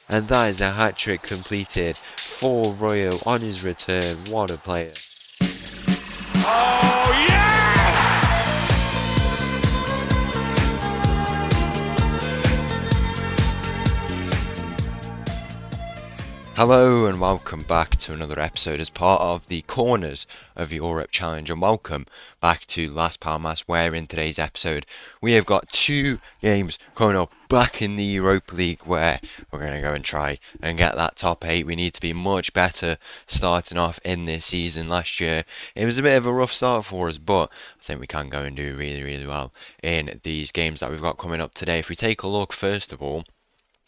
And that is a hat-trick completed for Royal on his return. What a player. Oh, yes! Hello and welcome back to another episode as part of the Corners of Europe Challenge, and welcome back to Las Palmas, where in today's episode we have got two games coming up back in the Europa League where we're going to go and try and get that top 8. We need to be much better starting off in this season. Last year it was a bit of a rough start for us, but I think we can go and do really well in these games that we've got coming up today. If we take a look first of all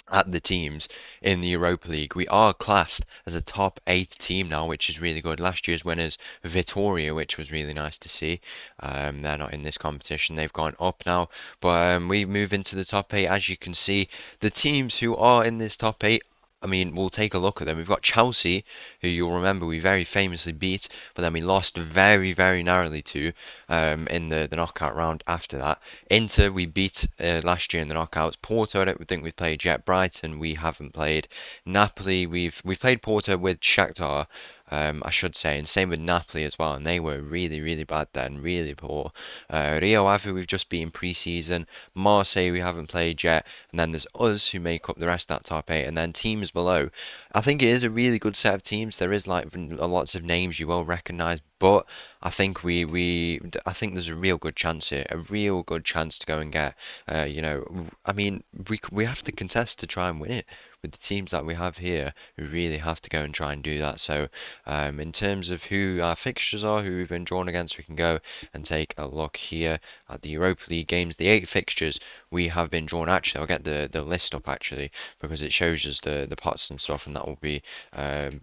at the teams in the Europa League, we are classed as a top 8 team now, which is really good. Last year's winners, Vitoria, which was really nice to see. They're not in this competition, they've gone up now, but we move into the top 8. As you can see, the teams who are in this top 8, I mean, we'll take a look at them. We've got Chelsea, who you'll remember we very famously beat, but then we lost very narrowly to in the knockout round after that. Inter, we beat last year in the knockouts. Porto, I don't think we've played yet. Brighton, we haven't played. Napoli, we've played Porto with Shakhtar, I should say, and same with Napoli as well, and they were really bad then, really poor. Rio Ave we've just beaten pre-season. Marseille we haven't played yet, and then there's us who make up the rest of that top 8, and then teams below. I think it is a really good set of teams. There is like lots of names you will recognise, but I think I think there's a real good chance here, a real good chance to go and get, I mean, we have to contest to try and win it. With the teams that we have here, we really have to go and try and do that. So, in terms of who our fixtures are, who we've been drawn against, we can go and take a look here at the Europa League games. The 8 fixtures we have been drawn. Actually, I'll get the list up actually because it shows us the pots and stuff, and that will be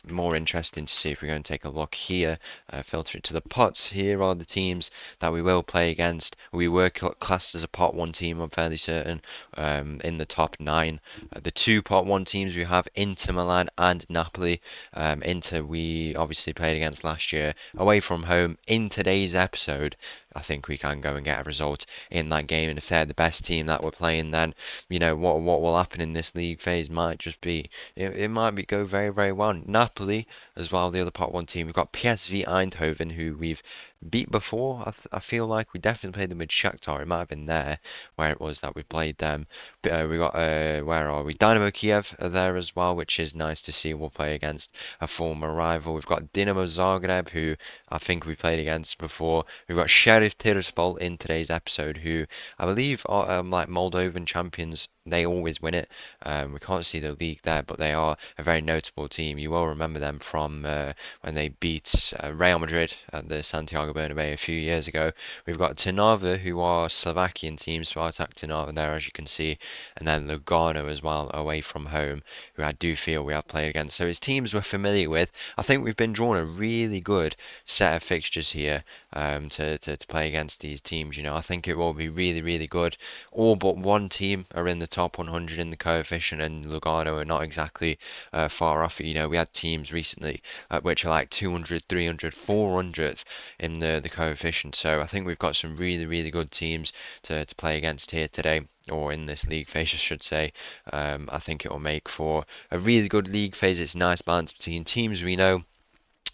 more interesting to see if we're going to take a look here. Filter it to the pots. Here are the teams that we will play against. We were classed as a pot 1 team, I'm fairly certain, in the top 9. The 2 pot 1 teams we have Inter Milan and Napoli. Inter we obviously played against last year away from home. In today's episode, I think we can go and get a result in that game, and if they're the best team that we're playing, then what will happen in this league phase might just be it might be go very well. Napoli as well, the other pot 1 team. We've got PSV Eindhoven, who we've beat before. I feel like we definitely played them with Shakhtar. It might have been there where it was that we played them. We got where are we? Dynamo Kiev are there as well, which is nice to see. We'll play against a former rival. We've got Dinamo Zagreb, who I think we played against before. We've got Sheriff Tiraspol in today's episode, who I believe are like Moldovan champions. They always win it. We can't see the league there, but they are a very notable team. You will remember them from when they beat Real Madrid at the Santiago Bernabeu a few years ago. We've got Trnava, who are Slovakian teams, Spartak Trnava there, as you can see, and then Lugano as well, away from home, who I do feel we have played against. So it's teams we're familiar with. I think we've been drawn a really good set of fixtures here to play against these teams. I think it will be really good. All but 1 team are in the top 100 in the coefficient, and Lugano are not exactly far off it. We had teams recently which are like 200, 300, 400th in the coefficient. So I think we've got some really good teams to play against here today, or in this league phase, I should say. I think it will make for a really good league phase. It's a nice balance between teams we know,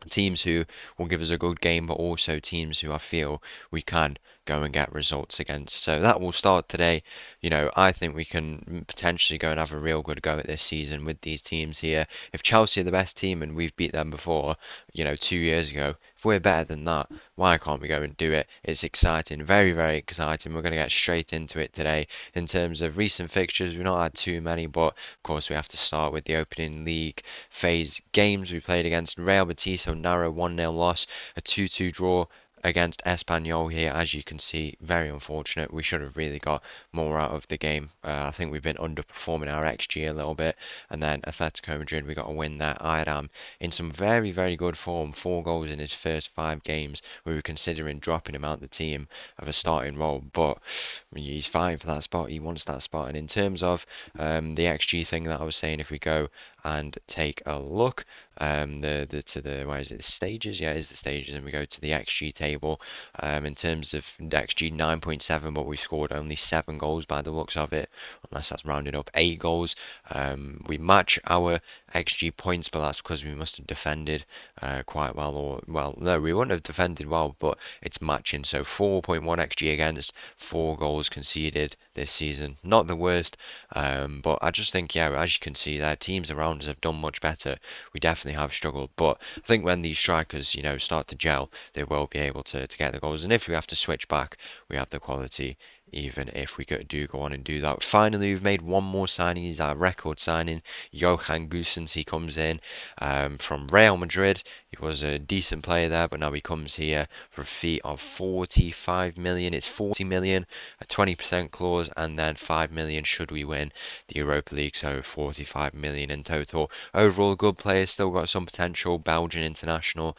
teams who will give us a good game, but also teams who I feel we can go and get results against. So that will start today. I think we can potentially go and have a real good go at this season with these teams here. If Chelsea are the best team and we've beat them before, 2 years ago, if we're better than that, why can't we go and do it? It's exciting, very exciting. We're going to get straight into it today. In terms of recent fixtures, we've not had too many, but of course we have to start with the opening league phase games. We played against Real Betis, so narrow 1-0 loss, a 2-2 draw against Espanyol here. As you can see, very unfortunate. We should have really got more out of the game. I think we've been underperforming our XG a little bit. And then Atletico Madrid, we got a win there. Iram in some very good form, 4 goals in his first 5 games. We were considering dropping him out the team of a starting role, but he's fine for that spot. He wants that spot. And in terms of the XG thing that I was saying, if we go and take a look. Where is it? The stages? Yeah, it is the stages, and we go to the XG table. In terms of XG 9.7, but we scored only 7 goals by the looks of it, unless that's rounded up 8 goals. We match our XG points, but that's because we must have defended quite well, or well, no, we wouldn't have defended well, but it's matching. So 4.1 XG against, 4 goals conceded this season. Not the worst, but I just think, yeah, as you can see, their teams around us have done much better. We definitely have struggled, but I think when these strikers, start to gel, they will be able to get the goals. And if we have to switch back, we have the quality. Even if we do go on and do that. Finally, we've made one more signing. He's our record signing. Johan Goossens, he comes in from Real Madrid. He was a decent player there, but now he comes here for a fee of 45 million. It's 40 million, a 20% clause, and then 5 million should we win the Europa League. So 45 million in total. Overall, good player, still got some potential. Belgian international,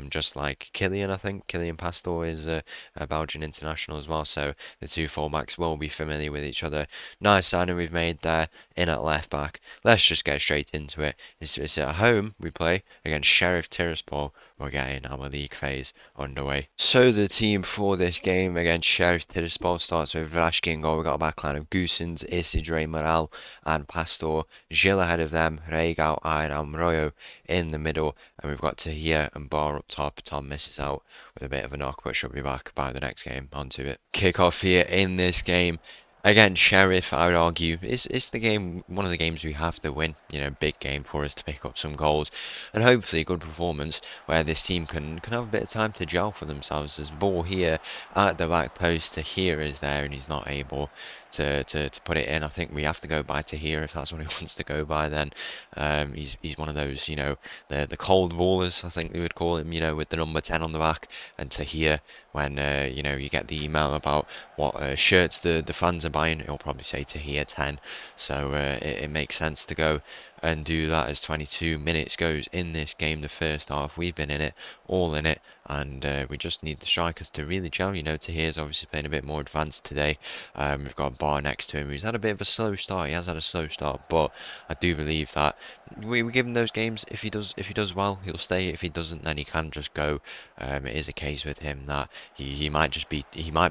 just like Kylian, I think. Kylian Pastor is a Belgian international as well. So the two fullbacks will be familiar with each other. Nice signing we've made there in at left back. Let's just get straight into it. It's at home we play against Sheriff Tiraspol. We're getting our league phase underway. So the team for this game against Sheriff Tiraspol starts with Vlaškin in goal. We've got a backline of Goossens, Isidre Moral and Pastor. Gil ahead of them, Regal, and Amroyo in the middle. And we've got Tahir and Bar up top. Tom misses out with a bit of a knock, but should be back by the next game. Onto it. Kick off here in this game. Again, Sheriff, I would argue, it's the game, one of the games we have to win. Big game for us to pick up some goals, and hopefully a good performance where this team can have a bit of time to gel for themselves. There's ball here at the back post. Tahir is there, and he's not able to put it in. I think we have to go by Tahir if that's what he wants to go by. Then he's one of those, the cold ballers, I think we would call him. With the number 10 on the back, and Tahir when you get the email about what shirts the fans are buying, it'll probably say Tahir 10. So it makes sense to go and do that as 22 minutes goes in this game. The first half, we've been in it, all in it, and we just need the strikers to really gel. Tahir's obviously playing a bit more advanced today. We've got Bar next to him who's had a bit of a slow start. He has had a slow start, but I do believe that we give him those games. If he does well, he'll stay. If he doesn't, then he can just go. It is a case with him that he might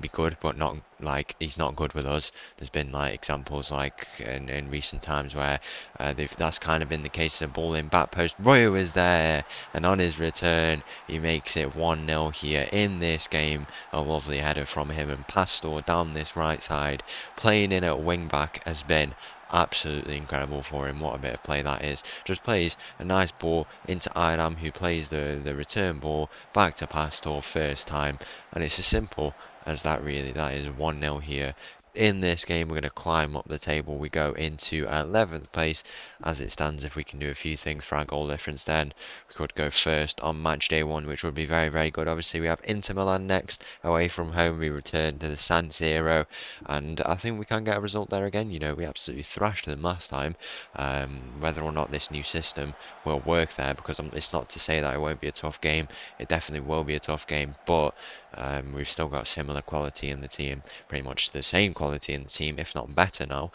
be good, but not like he's not good with us. There's been like examples like in recent times where that's kind of been the case. The ball in back post, Royo is there, and on his return he makes it 1-0 here in this game. A lovely header from him, and Pastor down this right side playing in at wing back has been absolutely incredible for him. What a bit of play that is. Just plays a nice ball into Iram, who plays the return ball back to Pastor first time, and it's as simple as that really. That is 1-0 here. In this game, we're going to climb up the table. We go into 11th place as it stands. If we can do a few things for our goal difference, then we could go first on match day 1, which would be very, very good. Obviously, we have Inter Milan next, away from home. We return to the San Siro, and I think we can get a result there again. We absolutely thrashed them last time. Whether or not this new system will work there, because it's not to say that it won't be a tough game. It definitely will be a tough game, but we've still got similar quality in the team, pretty much the same quality in the team, if not better now.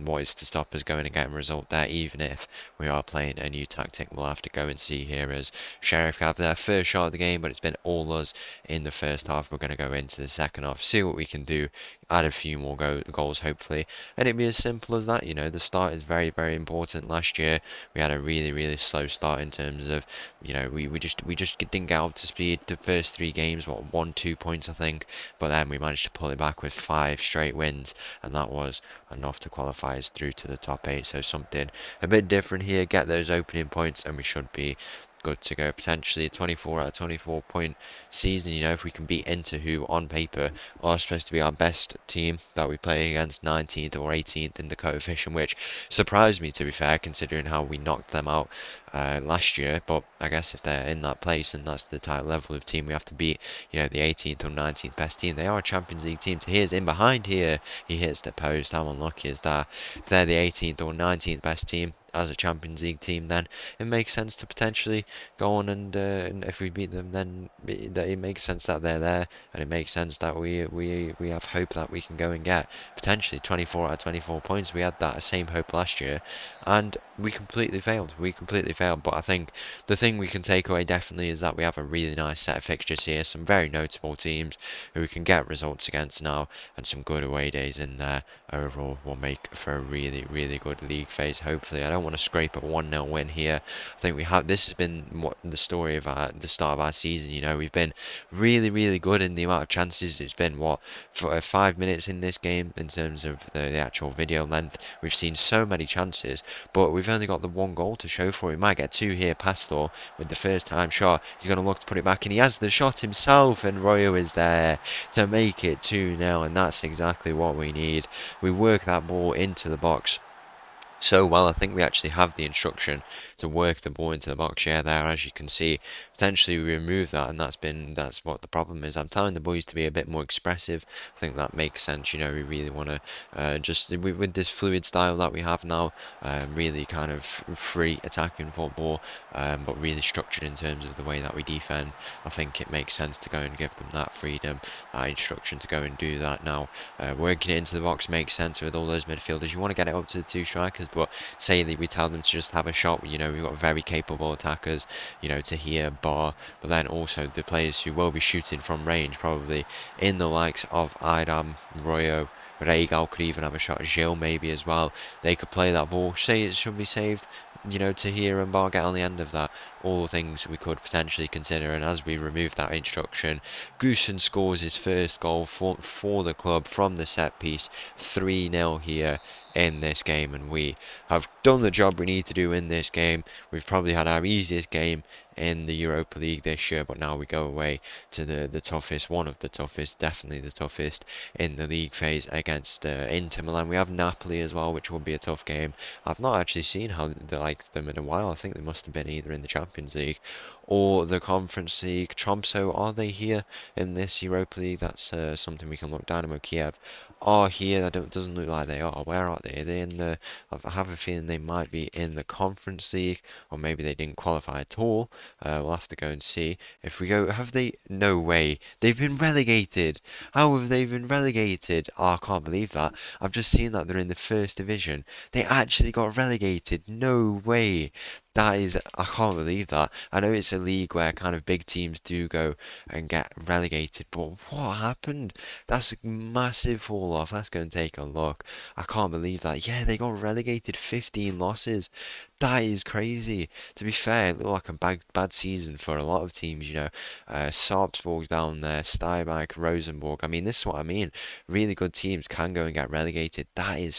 What is to stop us going and getting a result there, even if we are playing a new tactic? We'll have to go and see here as Sheriff have their first shot of the game, but it's been all us in the first half. We're going to go into the second half, see what we can do, add a few more goals hopefully, and it'd be as simple as that. The start is very, very important. Last year we had a really, really slow start in terms of, we just didn't get up to speed. The first 3 games, 1-2 points I think, but then we managed to pull it back with 5 straight wins, and that was enough to qualify us through to the top 8. So something a bit different here, get those opening points, and we should be good to go. Potentially a 24 out of 24 point season. If we can beat Inter, who on paper are supposed to be our best team that we play against, 19th or 18th in the coefficient, which surprised me, to be fair, considering how we knocked them out last year. But I guess if they're in that place and that's the type level of team we have to beat, the 18th or 19th best team, they are a Champions League team. So here's in behind here, he hits the post. How unlucky is that? If they're the 18th or 19th best team as a Champions League team, then it makes sense to potentially go on and if we beat them, then it makes sense that they're there, and it makes sense that we have hope that we can go and get potentially 24 out of 24 points. We had that same hope last year, and we completely failed. We completely failed. But I think the thing we can take away definitely is that we have a really nice set of fixtures here. Some very notable teams who we can get results against now, and some good away days in there. Overall, will make for a really, really good league phase. Hopefully, I don't want to scrape a 1-0 win here. I think we have. This has been what the story of the start of our season. You know, we've been really, really good in the amount of chances. It's been what for 5 minutes in this game in terms of the actual video length. We've seen so many chances, but we've only got the one goal to show for it. We might get two here. Pastor with the first time shot. He's going to look to put it back, and he has the shot himself, and Royo is there to make it 2-0, and that's exactly what we need. We work that ball into the box so well. I think we actually have the instruction to work the ball into the box. Yeah, there, as you can see, potentially we remove that, and that's what the problem is. I'm telling the boys to be a bit more expressive. I think that makes sense. You know, we really want to just with this fluid style that we have now, really kind of free attacking football, but really structured in terms of the way that we defend. I think it makes sense to go and give them that freedom, that instruction to go and do that now. Working it into the box makes sense with all those midfielders. You want to get it up to the two strikers, but say that we tell them to just have a shot. You know, we've got very capable attackers, you know, Tahir, Bar, but then also the players who will be shooting from range, probably in the likes of Idam, Royo, Reigal could even have a shot, Gil maybe as well. They could play that ball, say it should be saved, you know, Tahir and Bar get on the end of that. All things we could potentially consider, and as we remove that instruction, Goosen scores his first goal for the club from the set piece, 3-0 here in this game, and we have done the job we need to do in this game. We've probably had our easiest game in the Europa League this year, but now we go away to the toughest, one of the toughest, definitely the toughest in the league phase against Inter Milan. We have Napoli as well, which will be a tough game. I've not actually seen how they like them in a while. I think they must have been either in the Champions League or the Conference League. Tromso, are they here in this Europa League? That's something we can look. Dynamo Kiev are here. It doesn't look like they are. Where are they? Are they in the? I have a feeling they might be in the Conference League, or maybe they didn't qualify at all. We'll have to go and see. If we go, have they? No way. They've been relegated. How have they been relegated? Oh, I can't believe that. I've just seen that they're in the first division. They actually got relegated. No way. That is, I can't believe that. I know it's a league where kind of big teams do go and get relegated, but what happened? That's a massive fall off. Let's go and take a look. I can't believe that. Yeah, they got relegated, 15 losses. That is crazy. To be fair, it looked like a bad season for a lot of teams, you know. Sarpsborg down there, Steiermark, Rosenborg. I mean, this is what I mean. Really good teams can go and get relegated. That is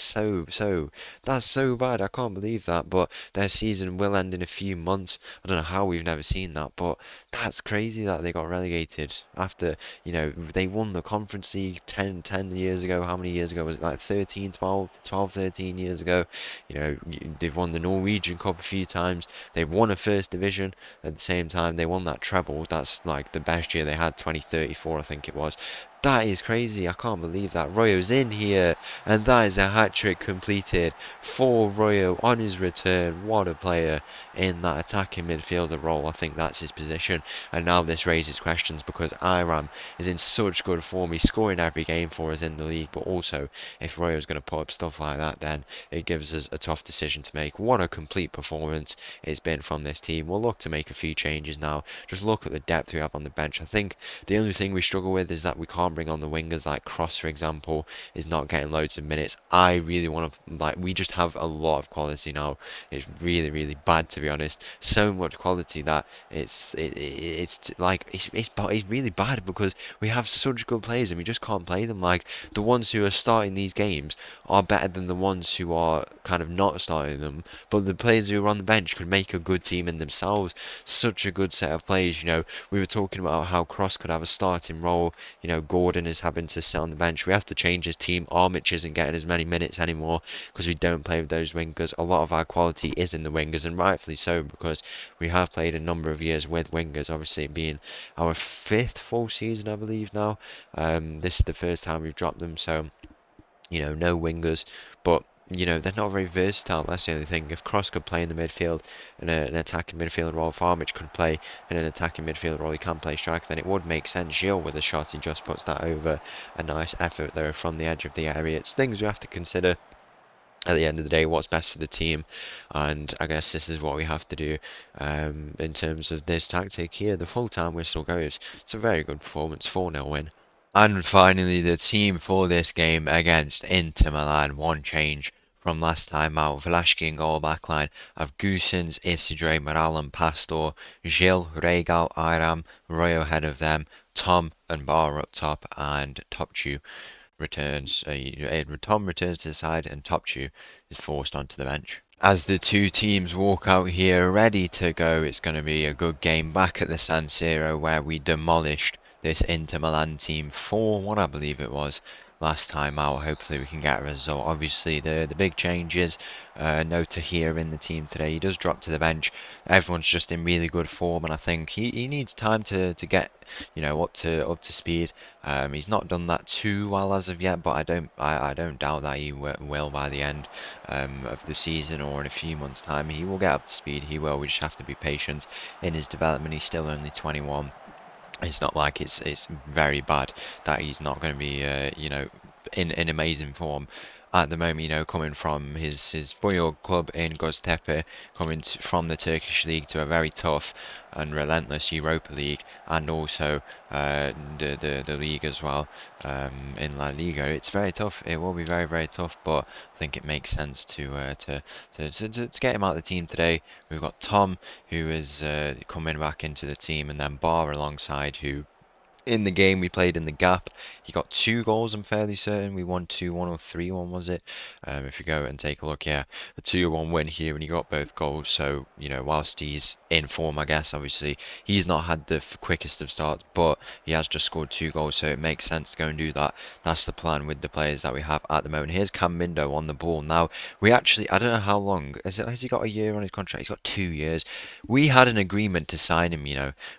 that's so bad. I can't believe that. But their season will end in a few months. I don't know how we've never seen that, but that's crazy that they got relegated after, you know, they won the Conference League 10 years ago. How many years ago was it? Like 13, 12, 13 years ago. You know, they've won the Norwegian Cup a few times. They've won a first division at the same time. They won that treble. That's like the best year they had, 2034, I think it was. That is crazy. I can't believe that. Royo's in here, and that is a hat-trick completed for Royo on his return. What a player in that attacking midfielder role. I think that's his position. And now this raises questions because Iram is in such good form. He's scoring every game for us in the league, but also if Royo's going to put up stuff like that, then it gives us a tough decision to make. What a complete performance it's been from this team. We'll look to make a few changes now. Just look at the depth we have on the bench. I think the only thing we struggle with is that we can't bring on the wingers. Like Cross, for example, is not getting loads of minutes. I really want to, like, we just have a lot of quality now. It's really, really bad, to be honest. So much quality that it's really bad because we have such good players and we just can't play them. Like, the ones who are starting these games are better than the ones who are kind of not starting them, but the players who are on the bench could make a good team in themselves. Such a good set of players. You know, we were talking about how Cross could have a starting role. You know, Gordon is having to sit on the bench. We have to change his team. Armich isn't getting as many minutes anymore because we don't play with those wingers. A lot of our quality is in the wingers, and rightfully so, because we have played a number of years with wingers, obviously being our fifth full season, I believe now. This is the first time we've dropped them, so, you know, no wingers, but you know, they're not very versatile. That's the only thing. If Cross could play in the midfield in an attacking midfield role, if Armich could play in an attacking midfield role, he can play striker, then it would make sense. Gil with a shot, he just puts that over. A nice effort there from the edge of the area. It's things we have to consider. at the end of the day, what's best for the team, and I guess this is what we have to do in terms of this tactic here. The full-time whistle goes. It's a very good performance, 4-0 win. And finally, the team for this game against Inter Milan. One change from last time out. Velashki in goal, backline of Goosens, Isidre, Moral and Pastor, Gil, Regal, Iram, Royo ahead of them, Tom and Bar up top, and Topchu returns. Tom returns to the side, and Topchu is forced onto the bench. As the two teams walk out here ready to go, it's going to be a good game back at the San Siro where we demolished this Inter Milan team 4-1, I believe it was, last time out. Hopefully we can get a result. Obviously the big changes, no Tahir in the team today. He does drop to the bench. Everyone's just in really good form, and I think he needs time to get up to speed. He's not done that too well as of yet, but I don't doubt that he will by the end of the season or in a few months' time. He will get up to speed. He will. We just have to be patient in his development. He's still only 21. It's not like it's very bad that he's not going to be in amazing form at the moment, coming from his boyhood club in Göztepe, coming from the Turkish league to a very tough and relentless Europa League, and also the league as well, in LaLiga. It's very tough. It will be very, very tough, but I think it makes sense to get him out of the team today. We've got Tom, who is coming back into the team, and then Bar alongside, who in the game we played in the gap, he got 2 goals. I'm fairly certain we won 2-1 or 3-1, was it? If you go and take a look, yeah, a 2-1 win here, and he got both goals. So whilst he's in form, I guess obviously he's not had the quickest of starts, but he has just scored 2 goals, so it makes sense to go and do that. That's the plan with the players that we have at the moment. Here's Cam Mindo on the ball now. I don't know how long has he got a year on his contract? He's got 2 years. We had an agreement to sign him.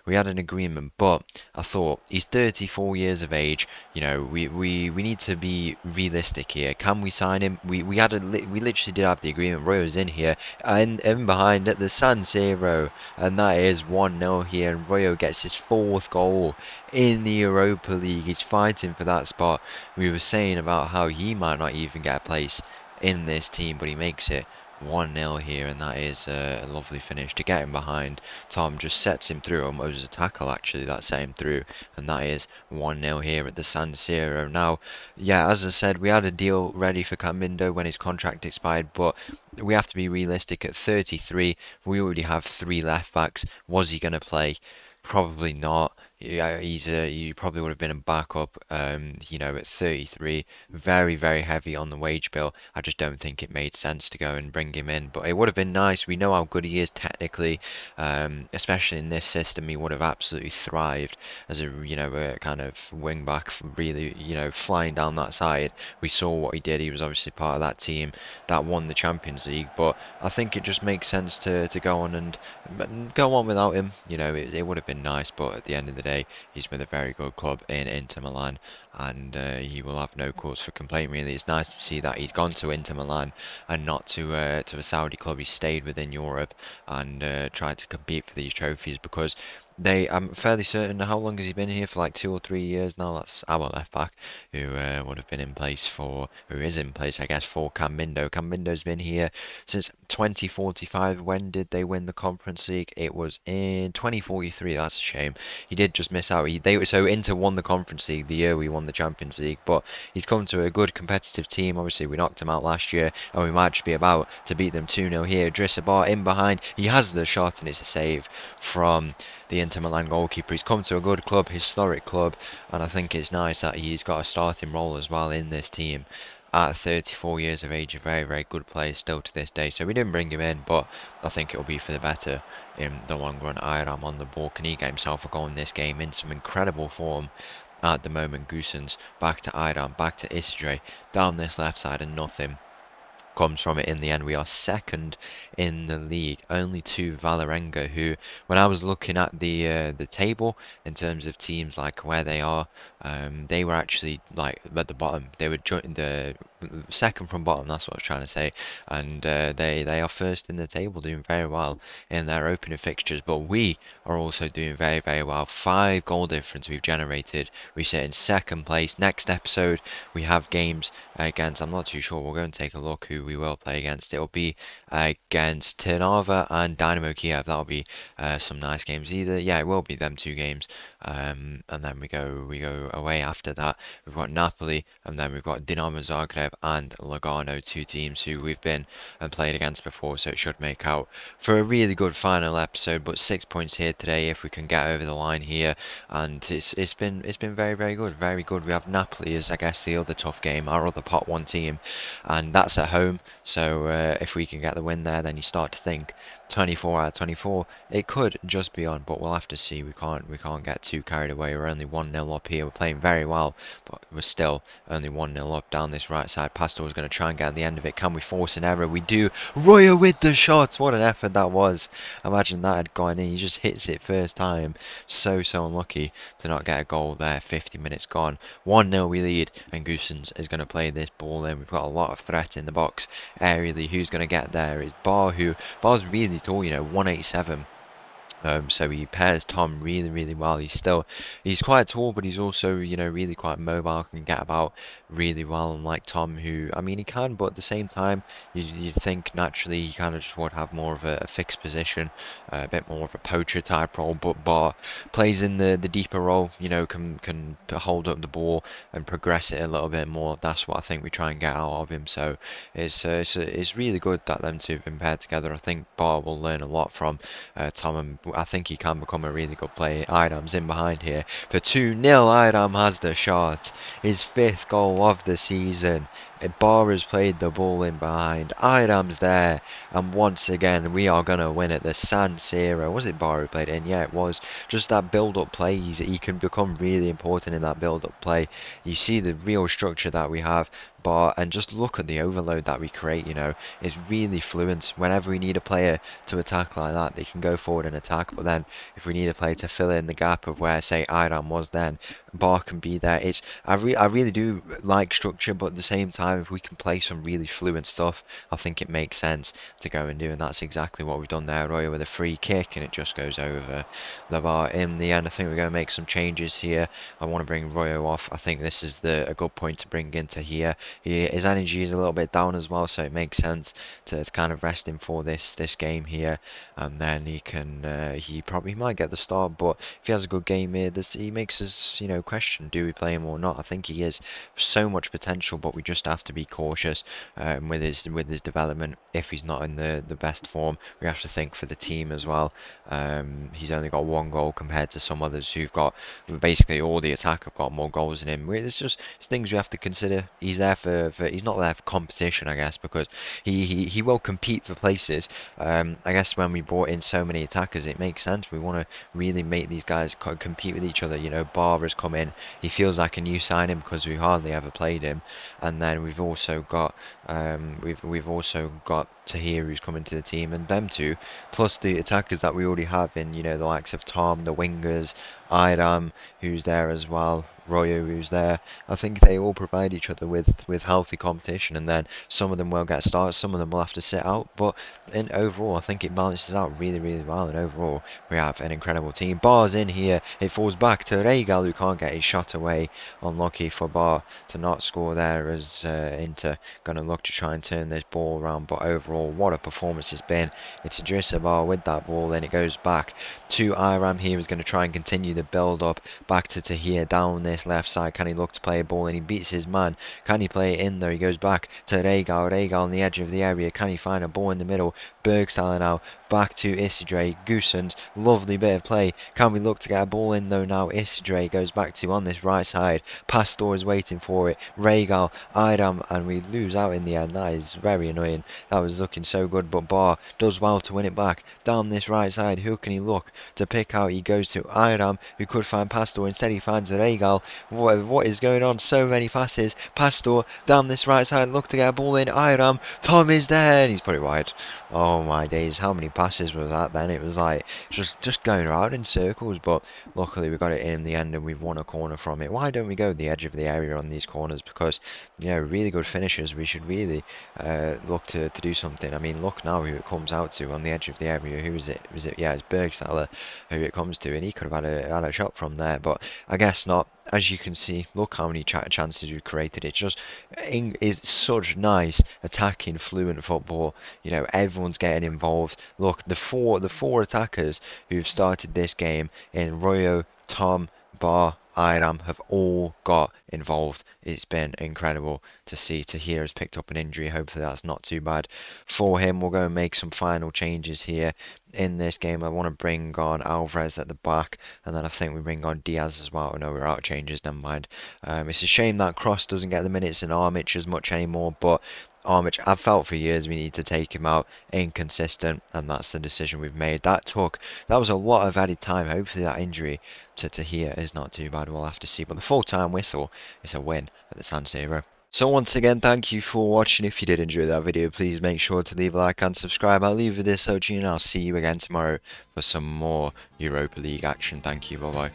We had an agreement, but I thought he's 34 years of age. We need to be realistic here. Can we sign him? We literally did have the agreement. Royo's in here and in behind at the San Siro, and that is 1-0 here. And Royo gets his 4th goal in the Europa League. He's fighting for that spot. We were saying about how he might not even get a place in this team, but he makes it 1-0 here, and that is a lovely finish to get him behind. Tom just sets him through. It was a tackle actually that set him through, and that is 1-0 here at the San Siro. Now, yeah, as I said, we had a deal ready for Camindo when his contract expired, but we have to be realistic. At 33, we already have 3 left backs. Was he going to play? Probably not. Yeah, he probably would have been a backup. At 33, very, very heavy on the wage bill. I just don't think it made sense to go and bring him in. But it would have been nice. We know how good he is technically, especially in this system. He would have absolutely thrived as a kind of wing back, really, flying down that side. We saw what he did. He was obviously part of that team that won the Champions League. But I think it just makes sense to go on and go on without him. It would have been nice, but at the end of the day, he's with a very good club in Inter Milan, and he will have no cause for complaint. Really, it's nice to see that he's gone to Inter Milan and not to a Saudi club. He stayed within Europe and tried to compete for these trophies, because I'm fairly certain. How long has he been here for? Like 2 or 3 years now. That's our left back, who is in place, I guess, for Cam Mindo. Cam Mindo's been here since 2045. When did they win the Conference League? It was in 2043. That's a shame. He did just miss out. So Inter won the Conference League the year we won the Champions League, but he's come to a good competitive team. Obviously, we knocked him out last year, and we might just be about to beat them 2-0 here. Bar in behind. He has the shot, and it's a save from the Inter Milan goalkeeper. He's come to a good club, historic club, and I think it's nice that he's got a starting role as well in this team. At 34 years of age, a very, very good player still to this day. So we didn't bring him in, but I think it'll be for the better in the long run. Iram on the ball. Can he get himself a goal in this game? In some incredible form at the moment. Goosens back to Iram, back to Isidre, down this left side, and nothing comes from it in the end. We are second in the league, only to Valerenga, who, when I was looking at the table in terms of teams, like where they are, they were actually like at the bottom. They were the second from bottom. That's what I was trying to say. And they are first in the table, doing very well in their opening fixtures. But we are also doing very, very well. 5 goal difference we've generated. We sit in second place. Next episode we have games against, I'm not too sure. We'll go and take a look who who we will play against. It'll be against Tirnava and Dynamo Kiev. That'll be some nice games. Yeah, it will be them two games. And then we go away after that. We've got Napoli, and then we've got Dinamo Zagreb and Lugano, two teams who we've been and played against before, so it should make out for a really good final episode. But 6 points here today if we can get over the line here, and it's been very good, very good. We have Napoli as I guess the other tough game, our other pot one team, and that's at home. So if we can get the win there, then you start to think 24 out of 24, it could just be on, but we'll have to see. We can't get too carried away. We're only 1-0 up here. We're playing very well, but we're still only 1-0 up down this right side. Pastor was going to try and get at the end of it. Can we force an error? We do. Royer with the shots. What an effort that was. Imagine that had gone in. He just hits it first time. So unlucky to not get a goal there. 50 minutes gone. 1-0 we lead, and Goossens is going to play this ball in. We've got a lot of threat in the box. Aerially, who's going to get there? It's Bar's really tall, 187. So he pairs Tom really well. He's quite tall, but he's also really quite mobile, can get about really well, unlike Tom, who I mean he can, but at the same time you'd think naturally he kind of just would have more of a fixed position, a bit more of a poacher type role. But Bar plays in the deeper role, can hold up the ball and progress it a little bit more. That's what I think we try and get out of him. So it's really good that them two have been paired together. I think Bar will learn a lot from Tom, and I think he can become a really good player. Idam's in behind here for 2-0. Idam has the shot. His 5th goal of the season. Bar has played the ball in behind. Idam's there. And once again, we are going to win at the San Siro. Was it Bar who played it in? Yeah, it was. Just that build-up play. He can become really important in that build-up play. You see the real structure that we have. Bar, and just look at the overload that we create, it's really fluent. Whenever we need a player to attack like that, they can go forward and attack, but then if we need a player to fill in the gap of where, say, Iram was, then Bar can be there. I really do like structure, but at the same time, if we can play some really fluent stuff, I think it makes sense to go and do, and that's exactly what we've done there. Royer with a free kick, and it just goes over the bar. In the end, I think we're going to make some changes here. I want to bring Royer off. I think this is a good point to bring into here. His energy is a little bit down as well, so it makes sense to kind of rest him for this game here, and then he might get the start. But if he has a good game here, he makes us question, do we play him or not? I think he is so much potential, but we just have to be cautious with his development. If he's not in the best form, we have to think for the team as well. He's only got 1 goal compared to some others who've got basically all the attack have got more goals than him. It's things we have to consider. He's there he's not there for competition, I guess, because he will compete for places. I guess when we brought in so many attackers, it makes sense. We want to really make these guys compete with each other. Bar has come in. He feels like a new signing because we hardly ever played him. And then we've also got Tahir, who's coming to the team, and them two, plus the attackers that we already have in the likes of Tom, the wingers, Iram, who's there as well, Royo, who's there. I think they all provide each other with healthy competition, and then some of them will get started, some of them will have to sit out, but overall I think it balances out really well, and overall we have an incredible team. Bar's in here, it falls back to Regal, who can't get his shot away. Unlucky for Bar to not score there, as Inter going to look to try and turn this ball around, but overall what a performance it's been. It's Idrissa Bar with that ball, then it goes back to Iram. Here is going to try and continue the build up back to Tahir down this left side. Can he look to play a ball, and he beats his man? Can he play it in there? He goes back to Regal on the edge of the area. Can he find a ball in the middle? Bergstaller now back to Isidre. Goossens, lovely bit of play. Can we look to get a ball in though now? Isidre goes back to on this right side. Pastor is waiting for it. Regal, Idam, and we lose out in the end. That is very annoying. That was looking so good, but Bar does well to win it back down this right side. Who can he look to pick out? He goes to Idam, who could find Pastor. Instead he finds Regal. What is going on? So many passes. Pastor down this right side, look to get a ball in. Idam, Tom is there, and he's put it wide. Oh my days, how many passes was that then? It was like just going around in circles, but luckily we got it in the end and we've won a corner from it. Why don't we go the edge of the area on these corners? Because really good finishers, we should really look to do something something. I mean, look now who it comes out to on the edge of the area. Who is it? Yeah, it's Bergstaller who it comes to, and he could have had a shot from there, but I guess not. As you can see, look how many chances we've created. It's just is such nice attacking, fluent football. You know, everyone's getting involved. Look, the four attackers who've started this game in Royo, Tom, Bar, Iram have all got involved. It's been incredible to see. Tahir has picked up an injury. Hopefully that's not too bad for him. We'll go and make some final changes here in this game. I want to bring on Alvarez at the back, and then I think we bring on Diaz as well. No, we're out of changes, never mind. It's a shame that Cross doesn't get the minutes in Armich as much anymore, but Armich, I've felt for years we need to take him out. Inconsistent, and that's the decision we've made. That was a lot of added time. Hopefully that injury to Tahir is not too bad. We'll have to see. But the full-time whistle is a win at the San Siro. So once again, thank you for watching. If you did enjoy that video, please make sure to leave a like and subscribe. I'll leave you with this, and I'll see you again tomorrow for some more Europa League action. Thank you. Bye bye.